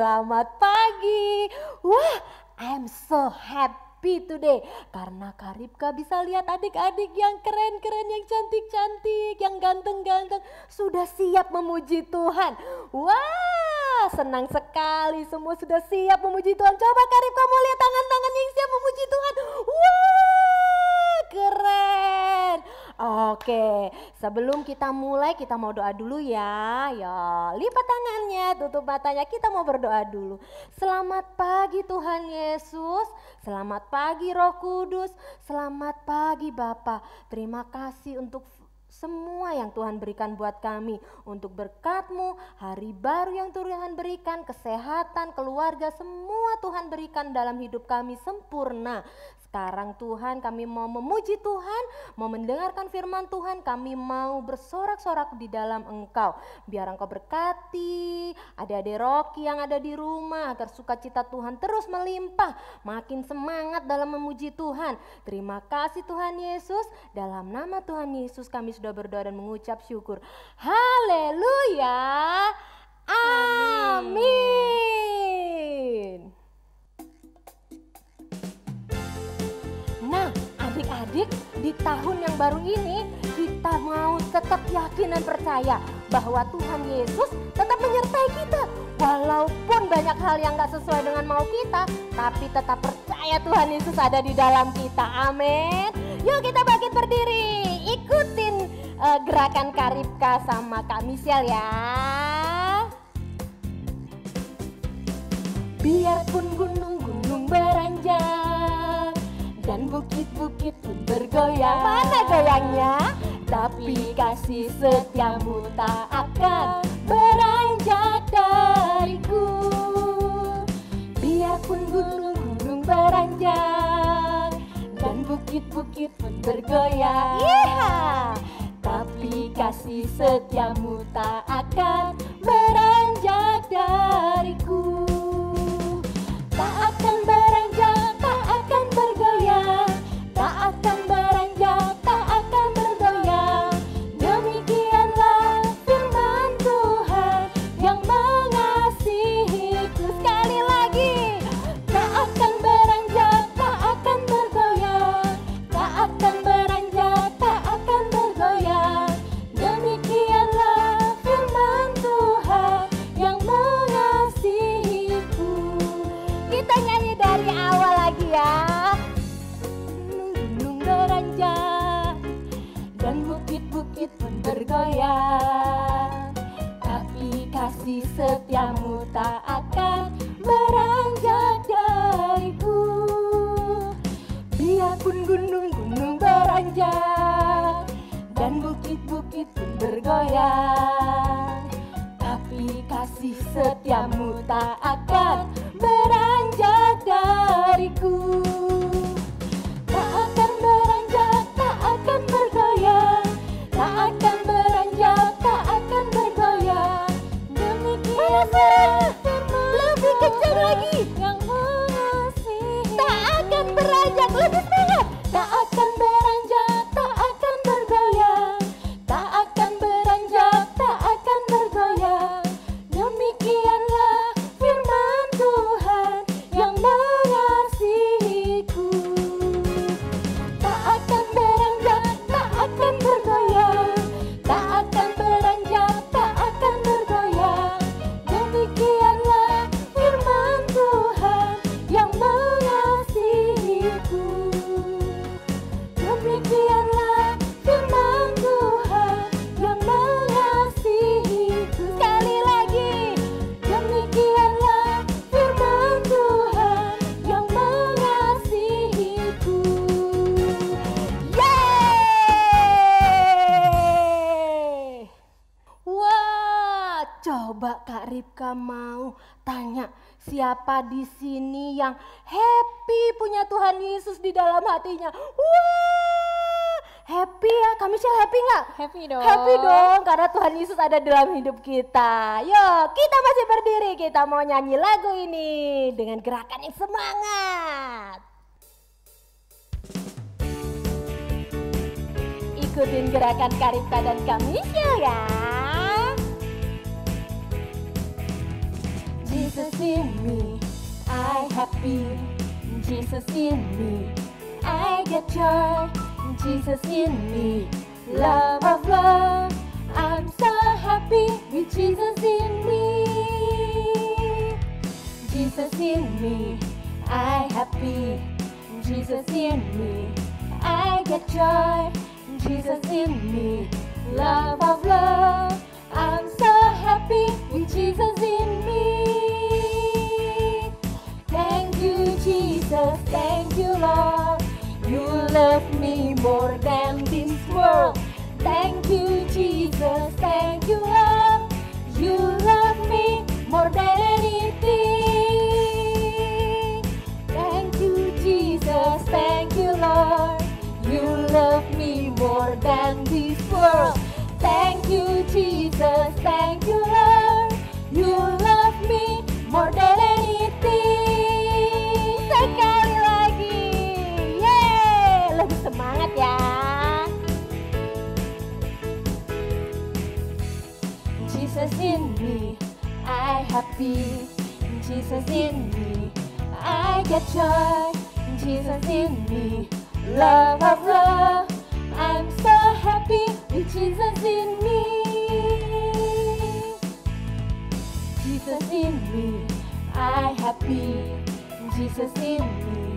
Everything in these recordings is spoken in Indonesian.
Selamat pagi. Wah, I am so happy today. Karena Kak Ripka bisa lihat adik-adik yang keren-keren, yang cantik-cantik, yang ganteng-ganteng sudah siap memuji Tuhan. Wah, senang sekali semua sudah siap memuji Tuhan. Coba Kak Ripka mau lihat tangan-tangan yang siap memuji Tuhan. Wah, keren. Oke, sebelum kita mulai kita mau doa dulu ya. Ya, lipat tangannya, tutup matanya, kita mau berdoa dulu. Selamat pagi Tuhan Yesus, selamat pagi Roh Kudus, selamat pagi Bapa. Terima kasih untuk semua yang Tuhan berikan buat kami. Untuk berkat-Mu, hari baru yang Tuhan berikan, kesehatan, keluarga, semua Tuhan berikan dalam hidup kami sempurna. Sekarang Tuhan kami mau memuji Tuhan, mau mendengarkan firman Tuhan, kami mau bersorak-sorak di dalam Engkau. Biar Engkau berkati adik-adik Rocky yang ada di rumah, agar sukacita Tuhan terus melimpah, makin semangat dalam memuji Tuhan. Terima kasih Tuhan Yesus, dalam nama Tuhan Yesus kami sudah berdoa dan mengucap syukur. Haleluya, amin. Nah, adik-adik, di tahun yang baru ini kita mau tetap yakin dan percaya bahwa Tuhan Yesus tetap menyertai kita. Walaupun banyak hal yang gak sesuai dengan mau kita, tapi tetap percaya Tuhan Yesus ada di dalam kita. Amin. Yuk kita bangkit berdiri, ikutin gerakan Kak Ripka sama Kak Michelle ya. Biarpun gunung-gunung beranjak dan bukit-bukit pun bergoyang. Mana goyangnya? Tapi kasih setiamu tak akan beranjak dariku. Biarpun gunung-gunung beranjak dan bukit-bukit pun bergoyang. Tapi kasih setiamu tak akan beranjak dariku. Tak akan beranjak, tak akan bergoyang, tak akan beranjak, tak akan bergoyang. Demikianlah firman Tuhan yang mengasihiku. Sekali lagi, tak akan beranjak, tak akan bergoyang, tak akan beranjak, tak akan bergoyang. Demikianlah firman Tuhan yang mengasihiku. Kita nyanyi dari awal lagi ya. Gunung beranjak dan bukit-bukit pun bergoyang, tapi kasih setiamu tak akan beranjak dariku. Biarpun gunung-gunung beranjak dan bukit-bukit pun bergoyang, tapi kasih setiamu tak akan beranjak dariku. Tak akan beranjak, tak akan bergoyang, tak akan beranjak, tak akan bergoyang. Demikianlah firman lebih kencang lagi yang mengasihi. Tak akan beranjak, lebih semangat. Tak akan beranjak, tak akan bergoyang, tak akan beranjak, tak akan bergoyang. Demikianlah firman Tuhan yang mengasihiku. Tak akan beranjak, tak akan bergoyang, tak akan beranjak, tak akan bergoyang. Demikianlah firman Tuhan yang mengasihiku. Demikianlah firman Tuhan yang mengasihiku. Sekali lagi, demikianlah firman Tuhan yang mengasihiku. Yeay! Wah, coba Kak Ripka mau tanya, siapa di sini yang happy punya Tuhan Yesus di dalam hatinya? Wah, happy ya. Kak Michelle happy nggak? Happy dong. Happy dong, karena Tuhan Yesus ada dalam hidup kita. Yuk, kita masih berdiri, kita mau nyanyi lagu ini dengan gerakan yang semangat. Ikutin gerakan Kak Ripka dan Kak Michelle ya. Di Jesus in me, I happy. Jesus in me, I get joy. Jesus in me, love of love. I'm so happy with Jesus in me. Jesus in me, I happy. Jesus in me, I get joy. Jesus in me, love of love. I'm so happy with Jesus in me. Thank you, Jesus, thank you, Lord. You love me more than this world. Thank you, Jesus, thank you, Lord. You love me more than anything. Thank you, Jesus, thank you, Lord. You love me more than this world. Thank you, Jesus, thank you, Lord. You love me more than anything. Sekali lagi, yeay, lebih semangat ya. Jesus in me, I happy. Jesus in me, I get joy. Jesus in me, love of love. I'm so happy with Jesus in me. Jesus in me, I happy. Jesus in me,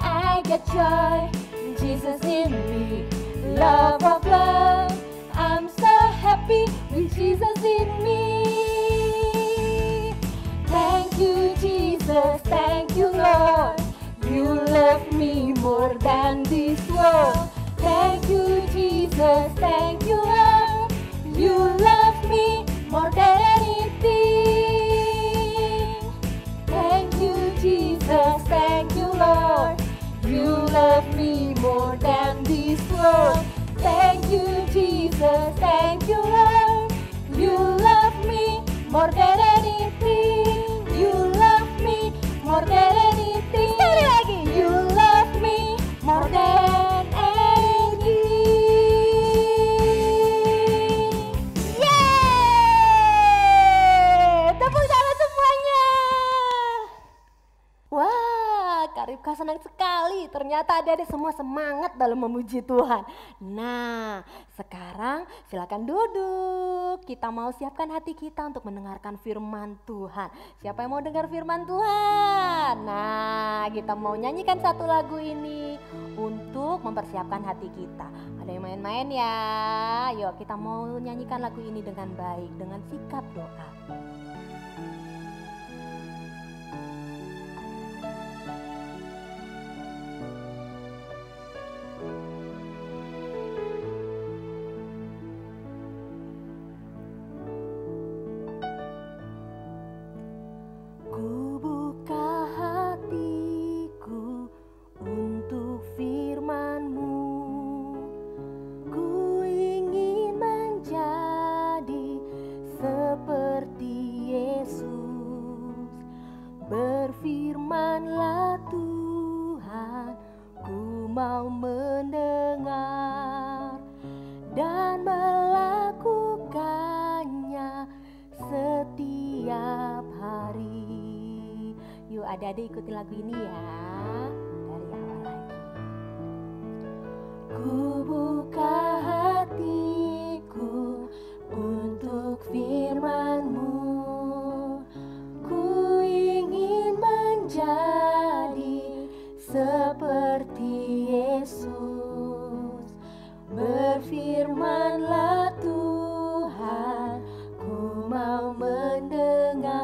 I get joy. Jesus in me, love of love. I'm so happy with Jesus in me. Thank you, Jesus, thank you, Lord. You love me more than this world. Thank you, Jesus, thank you, Lord. You love me more than anything. Thank you, Jesus, thank you, Lord. You love me more than this world. Thank you, Jesus, thank you, Lord. You love me more than anything. You love me more than anything. Sekali lagi, you love me more than anything. Yeay! Tepuk tangan semuanya. Wah, Kak Ripka senang sekali. Ternyata adik-adik semua semangat dalam memuji Tuhan. Nah, sekarang silakan duduk. Kita mau siapkan hati kita untuk mendengarkan firman Tuhan. Siapa yang mau dengar firman Tuhan? Nah, kita mau nyanyikan satu lagu ini untuk mempersiapkan hati kita. Ada yang main-main ya? Yuk, kita mau nyanyikan lagu ini dengan baik, dengan sikap doa. Berfirmanlah Tuhan, ku mau mendengar dan melakukannya setiap hari. Yuk adik-adik ikuti lagu ini ya, dari awal lagi. Ku buka hatiku untuk firman-Mu. Jadi seperti Yesus. Berfirmanlah Tuhan, ku mau mendengar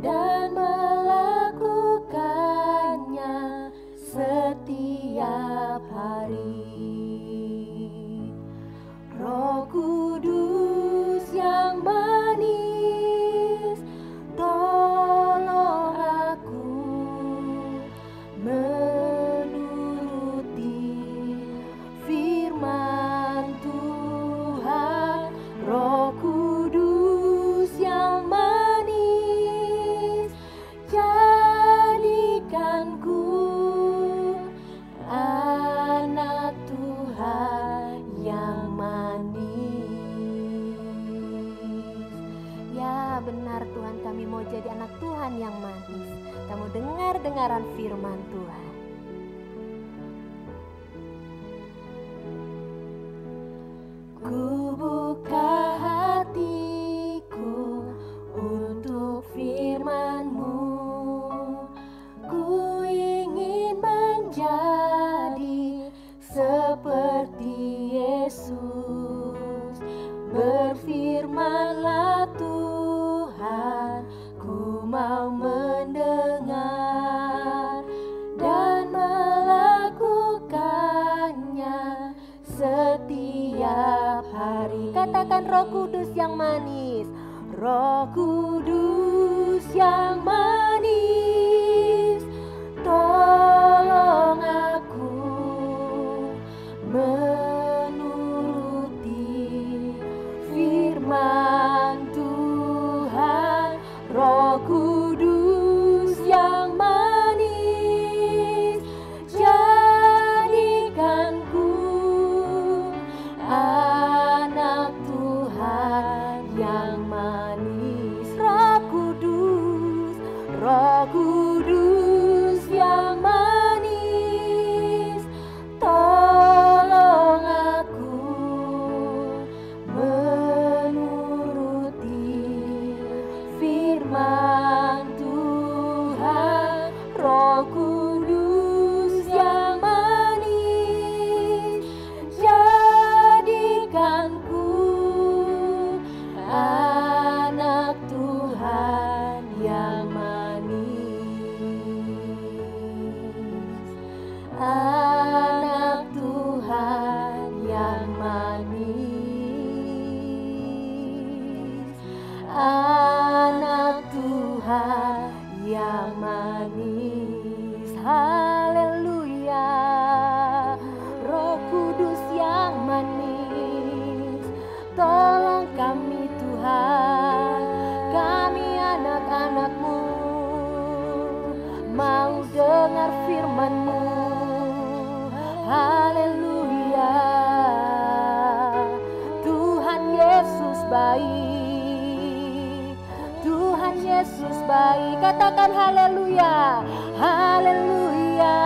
dan melakukannya setiap hari. Roh Kudus yang manis, tolong aku menuruti firman Tuhan. Roh Kudus yang manis, jadikan ku anak Tuhan. kebenaran firman Tuhan. Ku buka hatiku untuk firman-Mu. Ku ingin menjadi seperti Yesus. Berfirmanlah Tuhan, ku mau mendengar dan melakukannya setiap hari. Katakan, Roh Kudus yang manis, Roh Kudus yang manis, tolong aku menuruti firman Tuhan. Roh Kudus yang manis, jadikanku anak Tuhan yang manis. Roh Kudus, Roh Kudus yang manis, tolong aku menuruti firman Tuhan. Roh Kudus yang manis, jadikanku anak Tuhan yang manis. Anak Tuhan yang manis. Anak Tuhan yang manis. Haleluya. Roh Kudus yang manis, tolong kami Tuhan. Kami anak-anak-Mu mau dengar firman-Mu. Haleluya. Tuhan Yesus baik, Tuhan Yesus baik. Katakan haleluya, haleluya,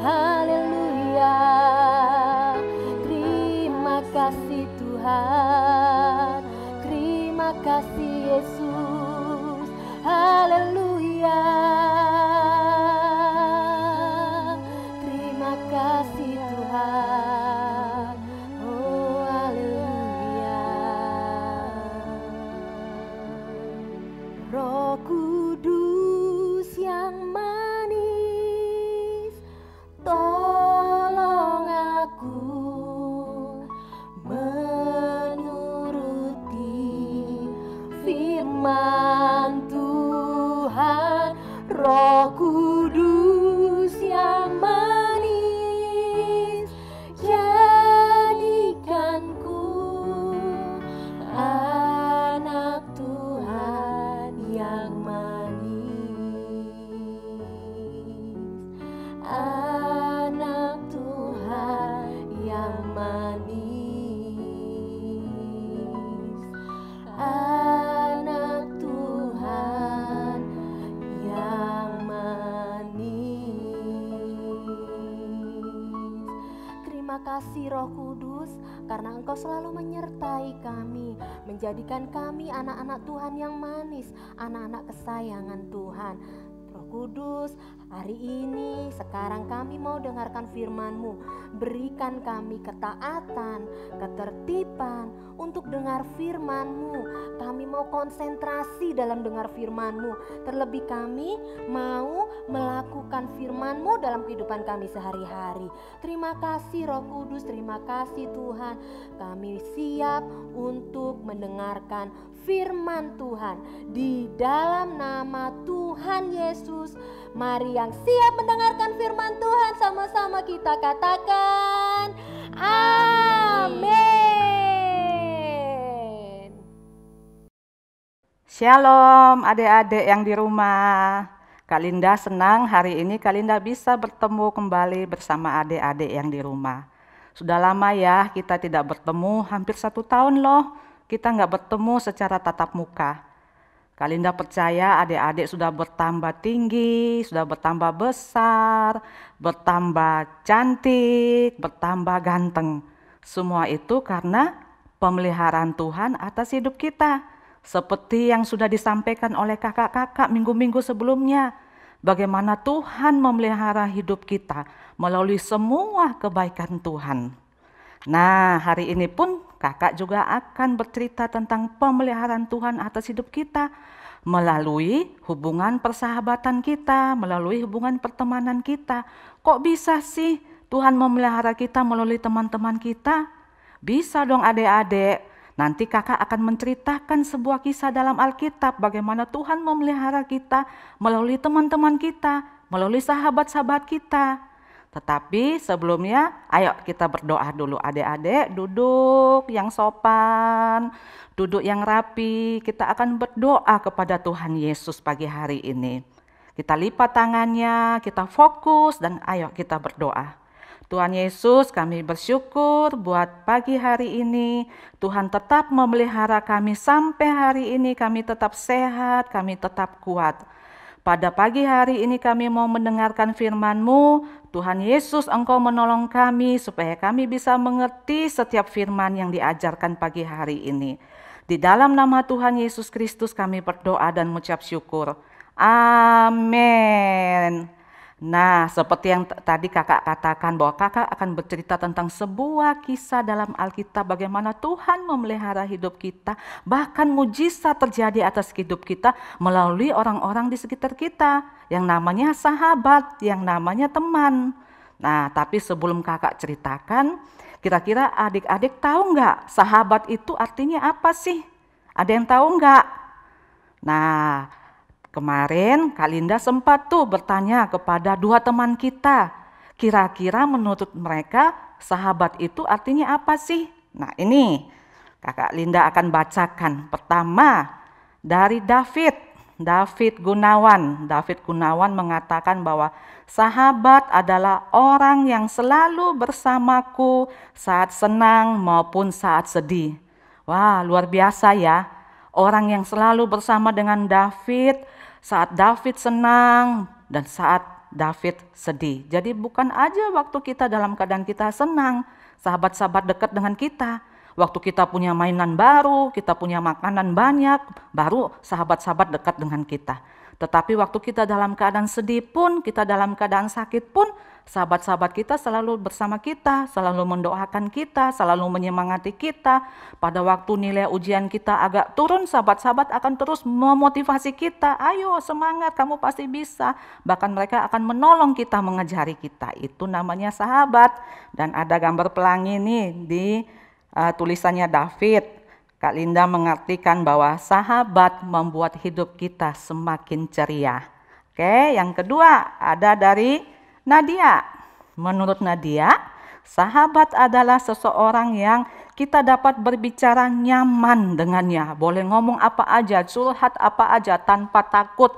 haleluya. Terima kasih Tuhan, terima kasih Yesus. Haleluya. Terima kasih Tuhan. Oh haleluya. Roh Kudus yang manis, tolong aku menuruti firman Tuhan. Roh Kudus yang manis, jadikanku anak Tuhan yang manis. Anak Tuhan yang manis. Anak Tuhan yang manis. Terima kasih Roh Kudus, karena Engkau selalu menyertai kami, menjadikan kami anak-anak Tuhan yang manis, anak-anak kesayangan Tuhan. Roh Kudus, hari ini sekarang kami mau dengarkan firman-Mu. Berikan kami ketaatan, ketertiban untuk dengar firman-Mu. Kami mau konsentrasi dalam dengar firman-Mu. Terlebih kami mau melakukan firman-Mu dalam kehidupan kami sehari-hari. Terima kasih Roh Kudus, terima kasih Tuhan. Kami siap untuk mendengarkan firman Tuhan di dalam nama Tuhan Yesus. Mari yang siap mendengarkan firman Tuhan, sama-sama kita katakan amin. Shalom adik-adik yang di rumah. Kak Linda senang hari ini Kak Linda bisa bertemu kembali bersama adik-adik yang di rumah. Sudah lama ya kita tidak bertemu, hampir 1 tahun loh kita nggak bertemu secara tatap muka. Kak Linda percaya adik-adik sudah bertambah tinggi, sudah bertambah besar, bertambah cantik, bertambah ganteng. Semua itu karena pemeliharaan Tuhan atas hidup kita. Seperti yang sudah disampaikan oleh kakak-kakak minggu-minggu sebelumnya. Bagaimana Tuhan memelihara hidup kita melalui semua kebaikan Tuhan. Nah, hari ini pun kakak juga akan bercerita tentang pemeliharaan Tuhan atas hidup kita melalui hubungan persahabatan kita, melalui hubungan pertemanan kita. Kok bisa sih Tuhan memelihara kita melalui teman-teman kita? Bisa dong adik-adik. Nanti kakak akan menceritakan sebuah kisah dalam Alkitab bagaimana Tuhan memelihara kita melalui teman-teman kita, melalui sahabat-sahabat kita. Tetapi sebelumnya, ayo kita berdoa dulu adik-adik, duduk yang sopan, duduk yang rapi. Kita akan berdoa kepada Tuhan Yesus pagi hari ini. Kita lipat tangannya, kita fokus dan ayo kita berdoa. Tuhan Yesus, kami bersyukur buat pagi hari ini. Tuhan tetap memelihara kami sampai hari ini, kami tetap sehat, kami tetap kuat. Pada pagi hari ini kami mau mendengarkan firman-Mu. Tuhan Yesus, Engkau menolong kami supaya kami bisa mengerti setiap firman yang diajarkan pagi hari ini. Di dalam nama Tuhan Yesus Kristus kami berdoa dan mengucap syukur. Amin. Nah, seperti yang tadi kakak katakan bahwa kakak akan bercerita tentang sebuah kisah dalam Alkitab bagaimana Tuhan memelihara hidup kita, bahkan mujizat terjadi atas hidup kita melalui orang-orang di sekitar kita yang namanya sahabat, yang namanya teman. Nah, tapi sebelum kakak ceritakan, kira-kira adik-adik tahu nggak sahabat itu artinya apa sih? Ada yang tahu nggak? Nah, kemarin Kak Linda sempat tuh bertanya kepada dua teman kita. Kira-kira menurut mereka sahabat itu artinya apa sih? Nah ini Kakak Linda akan bacakan. Pertama dari David Gunawan. David Gunawan mengatakan bahwa sahabat adalah orang yang selalu bersamaku saat senang maupun saat sedih. Wah, luar biasa ya. Orang yang selalu bersama dengan David saat David senang dan saat David sedih. Jadi bukan aja waktu kita dalam keadaan kita senang, sahabat-sahabat dekat dengan kita. Waktu kita punya mainan baru, kita punya makanan banyak, baru sahabat-sahabat dekat dengan kita. Tetapi waktu kita dalam keadaan sedih pun, kita dalam keadaan sakit pun, sahabat-sahabat kita selalu bersama kita, selalu mendoakan kita, selalu menyemangati kita. Pada waktu nilai ujian kita agak turun, sahabat-sahabat akan terus memotivasi kita. Ayo semangat, kamu pasti bisa. Bahkan mereka akan menolong kita, mengajari kita. Itu namanya sahabat. Dan ada gambar pelangi nih di tulisannya David. Kak Linda mengartikan bahwa sahabat membuat hidup kita semakin ceria. Oke, yang kedua ada dari Nadia. Menurut Nadia, sahabat adalah seseorang yang kita dapat berbicara nyaman dengannya. Boleh ngomong apa aja, curhat apa aja tanpa takut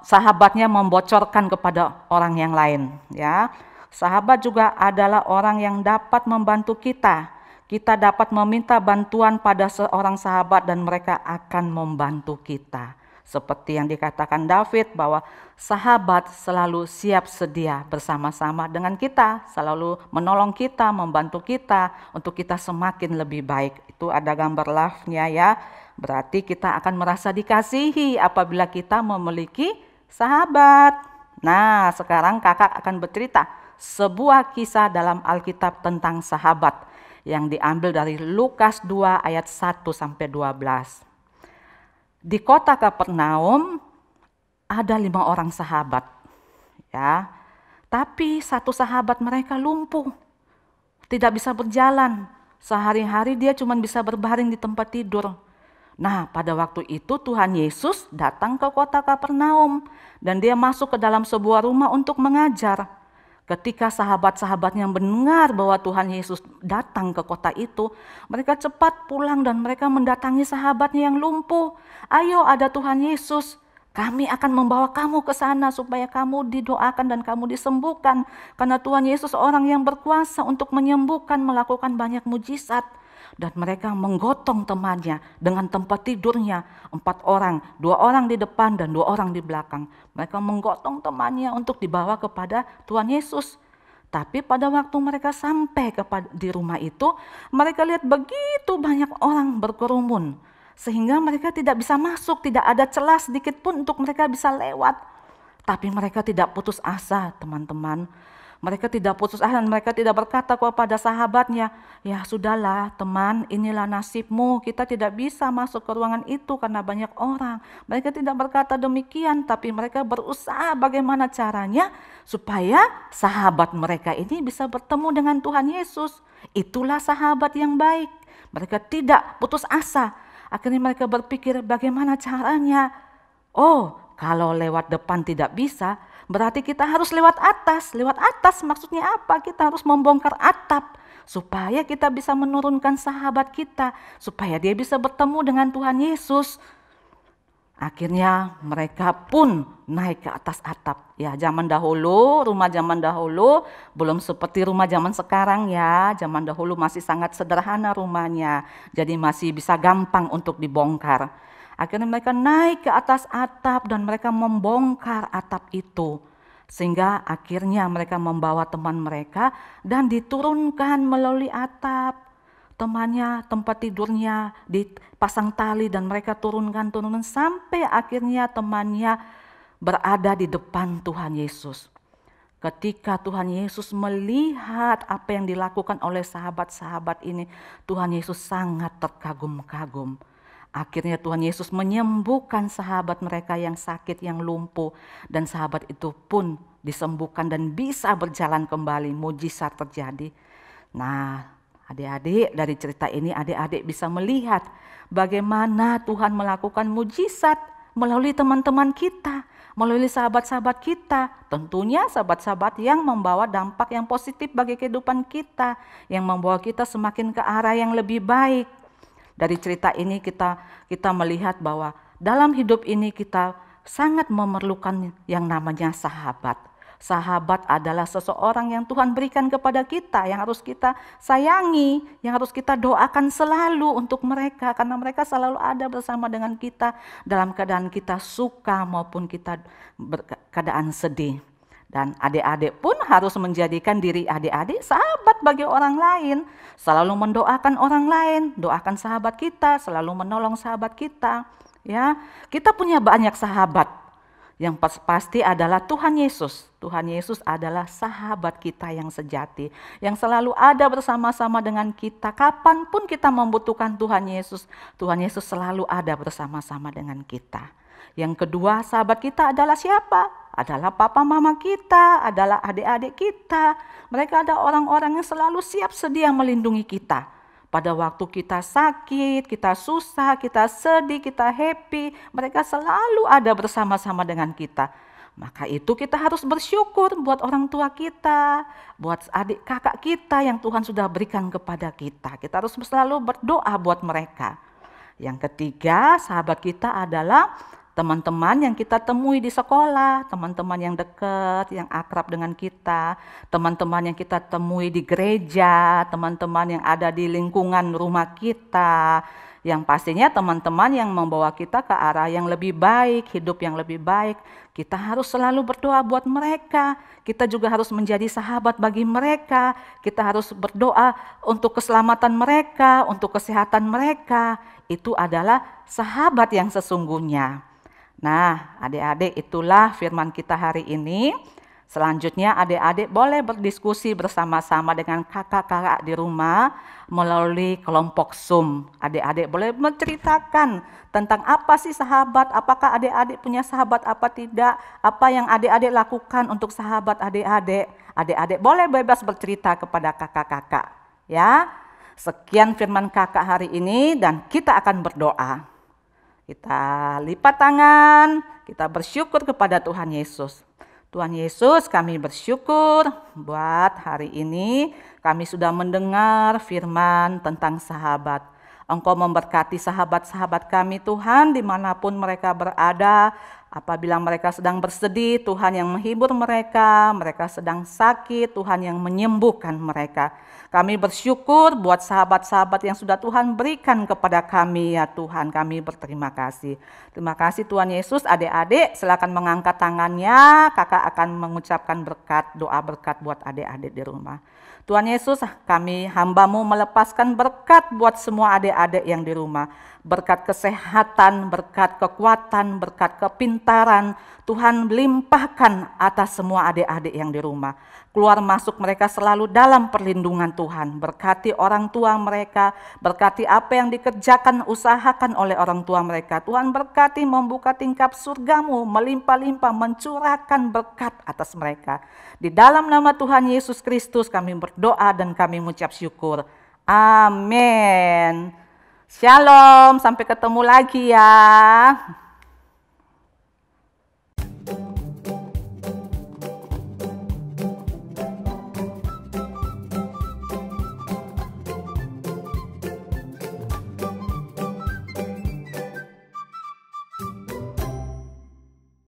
sahabatnya membocorkan kepada orang yang lain. Ya, sahabat juga adalah orang yang dapat membantu kita. Kita dapat meminta bantuan pada seorang sahabat dan mereka akan membantu kita. Seperti yang dikatakan David bahwa sahabat selalu siap sedia bersama-sama dengan kita, selalu menolong kita, membantu kita untuk kita semakin lebih baik. Itu ada gambar love-nya ya. Berarti kita akan merasa dikasihi apabila kita memiliki sahabat. Nah, sekarang kakak akan bercerita sebuah kisah dalam Alkitab tentang sahabat yang diambil dari Lukas 2 ayat 1 sampai 12. Di kota Kapernaum ada 5 orang sahabat. Ya. Tapi satu sahabat mereka lumpuh. Tidak bisa berjalan. Sehari-hari dia cuma bisa berbaring di tempat tidur. Nah, pada waktu itu Tuhan Yesus datang ke kota Kapernaum dan dia masuk ke dalam sebuah rumah untuk mengajar. Ketika sahabat-sahabatnya mendengar bahwa Tuhan Yesus datang ke kota itu, mereka cepat pulang dan mereka mendatangi sahabatnya yang lumpuh. Ayo, ada Tuhan Yesus, kami akan membawa kamu ke sana supaya kamu didoakan dan kamu disembuhkan. Karena Tuhan Yesus orang yang berkuasa untuk menyembuhkan, melakukan banyak mujizat. Dan mereka menggotong temannya dengan tempat tidurnya, 4 orang, 2 orang di depan dan 2 orang di belakang. Mereka menggotong temannya untuk dibawa kepada Tuhan Yesus. Tapi pada waktu mereka sampai di rumah itu, mereka lihat begitu banyak orang berkerumun. Sehingga mereka tidak bisa masuk, tidak ada celah sedikit pun untuk mereka bisa lewat. Tapi mereka tidak putus asa, teman-teman. Mereka tidak putus asa dan mereka tidak berkata kepada sahabatnya, "Ya sudahlah teman, inilah nasibmu, kita tidak bisa masuk ke ruangan itu karena banyak orang." Mereka tidak berkata demikian, tapi mereka berusaha bagaimana caranya supaya sahabat mereka ini bisa bertemu dengan Tuhan Yesus. Itulah sahabat yang baik. Mereka tidak putus asa. Akhirnya mereka berpikir bagaimana caranya. Oh, kalau lewat depan tidak bisa, berarti kita harus lewat atas. Lewat atas maksudnya apa? Kita harus membongkar atap supaya kita bisa menurunkan sahabat kita, supaya dia bisa bertemu dengan Tuhan Yesus. Akhirnya mereka pun naik ke atas atap. Ya, zaman dahulu, rumah zaman dahulu belum seperti rumah zaman sekarang ya. Zaman dahulu masih sangat sederhana rumahnya. Jadi masih bisa gampang untuk dibongkar. Akhirnya mereka naik ke atas atap dan mereka membongkar atap itu. Sehingga akhirnya mereka membawa teman mereka dan diturunkan melalui atap. Temannya, tempat tidurnya dipasang tali dan mereka turunkan sampai akhirnya temannya berada di depan Tuhan Yesus. Ketika Tuhan Yesus melihat apa yang dilakukan oleh sahabat-sahabat ini, Tuhan Yesus sangat terkagum-kagum. Akhirnya Tuhan Yesus menyembuhkan sahabat mereka yang sakit, yang lumpuh. Dan sahabat itu pun disembuhkan dan bisa berjalan kembali, mujizat terjadi. Nah, adik-adik, dari cerita ini adik-adik bisa melihat bagaimana Tuhan melakukan mujizat melalui teman-teman kita, melalui sahabat-sahabat kita. Tentunya sahabat-sahabat yang membawa dampak yang positif bagi kehidupan kita, yang membawa kita semakin ke arah yang lebih baik. Dari cerita ini kita melihat bahwa dalam hidup ini kita sangat memerlukan yang namanya sahabat. Sahabat adalah seseorang yang Tuhan berikan kepada kita, yang harus kita sayangi, yang harus kita doakan selalu untuk mereka, karena mereka selalu ada bersama dengan kita dalam keadaan kita suka maupun kita keadaan sedih. Dan adik-adik pun harus menjadikan diri adik-adik sahabat bagi orang lain, selalu mendoakan orang lain, doakan sahabat kita, selalu menolong sahabat kita. Ya, kita punya banyak sahabat. Yang pasti adalah Tuhan Yesus. Tuhan Yesus adalah sahabat kita yang sejati, yang selalu ada bersama-sama dengan kita. Kapanpun kita membutuhkan Tuhan Yesus selalu ada bersama-sama dengan kita. Yang kedua, sahabat kita adalah siapa? Adalah papa mama kita, adalah adik-adik kita. Mereka ada orang-orang yang selalu siap sedia melindungi kita. Pada waktu kita sakit, kita susah, kita sedih, kita happy, mereka selalu ada bersama-sama dengan kita. Maka itu kita harus bersyukur buat orang tua kita, buat adik kakak kita yang Tuhan sudah berikan kepada kita. Kita harus selalu berdoa buat mereka. Yang ketiga, sahabat kita adalah teman-teman yang kita temui di sekolah, teman-teman yang dekat, yang akrab dengan kita, teman-teman yang kita temui di gereja, teman-teman yang ada di lingkungan rumah kita, yang pastinya teman-teman yang membawa kita ke arah yang lebih baik, hidup yang lebih baik. Kita harus selalu berdoa buat mereka, kita juga harus menjadi sahabat bagi mereka, kita harus berdoa untuk keselamatan mereka, untuk kesehatan mereka. Itu adalah sahabat yang sesungguhnya. Nah, adik-adik, itulah firman kita hari ini. Selanjutnya adik-adik boleh berdiskusi bersama-sama dengan kakak-kakak di rumah melalui kelompok Zoom. Adik-adik boleh menceritakan tentang apa sih sahabat, apakah adik-adik punya sahabat apa tidak, apa yang adik-adik lakukan untuk sahabat adik-adik. Adik-adik boleh bebas bercerita kepada kakak-kakak. Ya, sekian firman kakak hari ini dan kita akan berdoa. Kita lipat tangan, kita bersyukur kepada Tuhan Yesus. Tuhan Yesus, kami bersyukur buat hari ini kami sudah mendengar firman tentang sahabat. Engkau memberkati sahabat-sahabat kami Tuhan dimanapun mereka berada, Apabila mereka sedang bersedih, Tuhan yang menghibur mereka. Mereka sedang sakit, Tuhan yang menyembuhkan mereka. Kami bersyukur buat sahabat-sahabat yang sudah Tuhan berikan kepada kami ya Tuhan. Kami berterima kasih. Terima kasih Tuhan Yesus. Adik-adik silakan mengangkat tangannya. Kakak akan mengucapkan berkat, doa berkat buat adik-adik di rumah. Tuhan Yesus, kami hamba-Mu melepaskan berkat buat semua adik-adik yang di rumah. Berkat kesehatan, berkat kekuatan, berkat kepintaran, Tuhan limpahkan atas semua adik-adik yang di rumah. Keluar masuk mereka selalu dalam perlindungan Tuhan. Berkati orang tua mereka, berkati apa yang dikerjakan, usahakan oleh orang tua mereka. Tuhan berkati membuka tingkap surga-Mu, melimpah-limpah, mencurahkan berkat atas mereka. Di dalam nama Tuhan Yesus Kristus kami berdoa dan kami mengucap syukur. Amin. Shalom, sampai ketemu lagi ya.